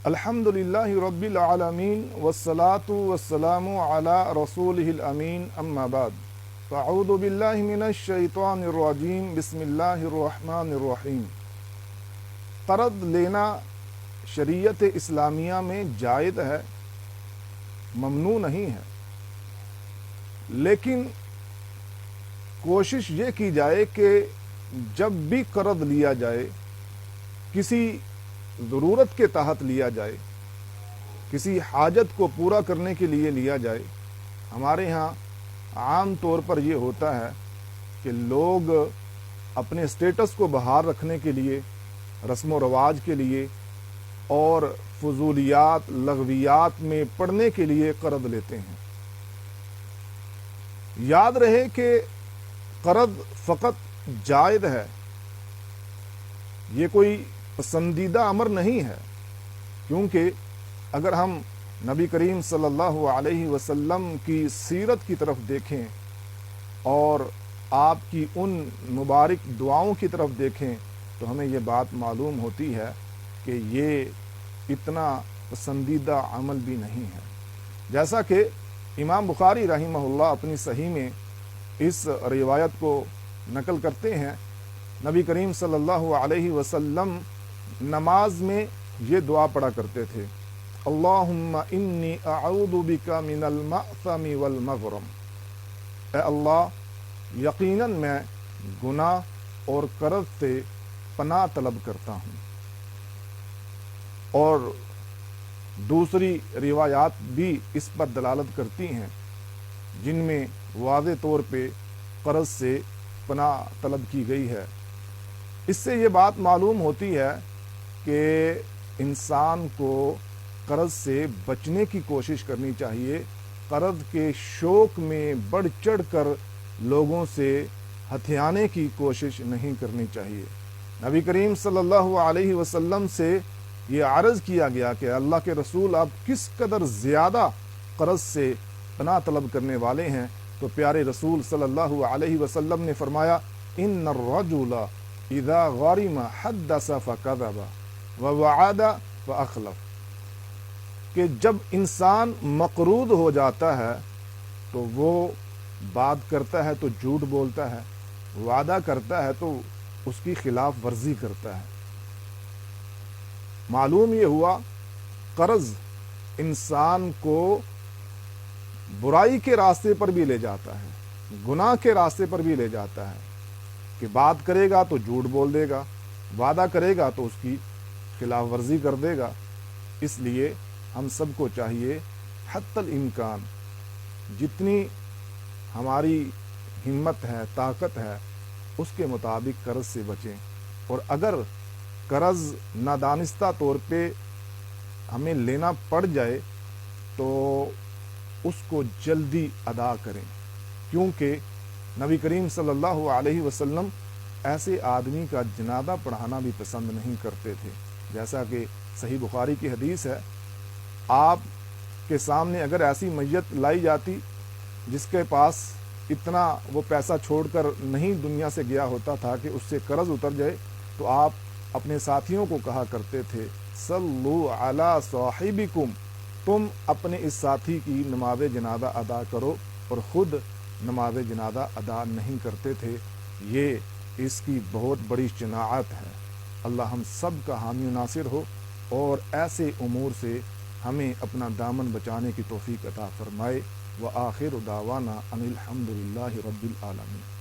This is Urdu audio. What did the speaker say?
الحمدللہ رب العالمین والصلاة والسلام علی رسولہ الامین اما بعد فاعوذ باللہ من الشیطان الرجیم بسم اللہ الرحمن الرحیم۔ قرض لینا شریعت اسلامیہ میں جائز ہے، ممنوع نہیں ہے، لیکن کوشش یہ کی جائے کہ جب بھی قرض لیا جائے کسی ضرورت کے تحت لیا جائے، کسی حاجت کو پورا کرنے کے لیے لیا جائے۔ ہمارے ہاں عام طور پر یہ ہوتا ہے کہ لوگ اپنے سٹیٹس کو بحال رکھنے کے لیے، رسم و رواج کے لیے اور فضولیات لغویات میں پڑنے کے لیے قرض لیتے ہیں۔ یاد رہے کہ قرض فقط جائز ہے، یہ کوئی پسندیدہ امر نہیں ہے، کیونکہ اگر ہم نبی کریم صلی اللہ علیہ وسلم کی سیرت کی طرف دیکھیں اور آپ کی ان مبارک دعاؤں کی طرف دیکھیں تو ہمیں یہ بات معلوم ہوتی ہے کہ یہ اتنا پسندیدہ عمل بھی نہیں ہے۔ جیسا کہ امام بخاری رحمہ اللہ اپنی صحیح میں اس روایت کو نقل کرتے ہیں، نبی کریم صلی اللہ علیہ وسلم نماز میں یہ دعا پڑھا کرتے تھے، اللہم انی اعوذ بک من المأثم والمغرم۔ اے اللہ، یقیناً میں گناہ اور قرض سے پناہ طلب کرتا ہوں۔ اور دوسری روایات بھی اس پر دلالت کرتی ہیں جن میں واضح طور پہ قرض سے پناہ طلب کی گئی ہے۔ اس سے یہ بات معلوم ہوتی ہے کہ انسان کو قرض سے بچنے کی کوشش کرنی چاہیے، قرض کے شوق میں بڑھ چڑھ کر لوگوں سے ہتھیانے کی کوشش نہیں کرنی چاہیے۔ نبی کریم صلی اللہ علیہ وسلم سے یہ عرض کیا گیا کہ اللہ کے رسول، آپ کس قدر زیادہ قرض سے پناہ طلب کرنے والے ہیں، تو پیارے رسول صلی اللہ علیہ وسلم نے فرمایا، ان الرجل اذا غرم حدث فکذب ووعد فاخلف، کہ جب انسان مقروض ہو جاتا ہے تو وہ بات کرتا ہے تو جھوٹ بولتا ہے، وعدہ کرتا ہے تو اس کی خلاف ورزی کرتا ہے۔ معلوم یہ ہوا قرض انسان کو برائی کے راستے پر بھی لے جاتا ہے، گناہ کے راستے پر بھی لے جاتا ہے، کہ بات کرے گا تو جھوٹ بول دے گا، وعدہ کرے گا تو اس کی خلاف ورزی کر دے گا۔ اس لیے ہم سب کو چاہیے حتی الامکان جتنی ہماری ہمت ہے، طاقت ہے، اس کے مطابق قرض سے بچیں، اور اگر قرض نادانستہ طور پہ ہمیں لینا پڑ جائے تو اس کو جلدی ادا کریں، کیونکہ نبی کریم صلی اللہ علیہ وسلم ایسے آدمی کا جنازہ پڑھانا بھی پسند نہیں کرتے تھے۔ جیسا کہ صحیح بخاری کی حدیث ہے، آپ کے سامنے اگر ایسی میت لائی جاتی جس کے پاس اتنا وہ پیسہ چھوڑ کر نہیں دنیا سے گیا ہوتا تھا کہ اس سے قرض اتر جائے، تو آپ اپنے ساتھیوں کو کہا کرتے تھے، صلو علی صاحبکم، تم اپنے اس ساتھی کی نماز جنازہ ادا کرو، اور خود نماز جنازہ ادا نہیں کرتے تھے۔ یہ اس کی بہت بڑی شناعت ہے۔ اللہ ہم سب کا حامی و ناصر ہو اور ایسے امور سے ہمیں اپنا دامن بچانے کی توفیق عطا فرمائے۔ وآخر دعوانا ان الحمد للہ رب العالمین۔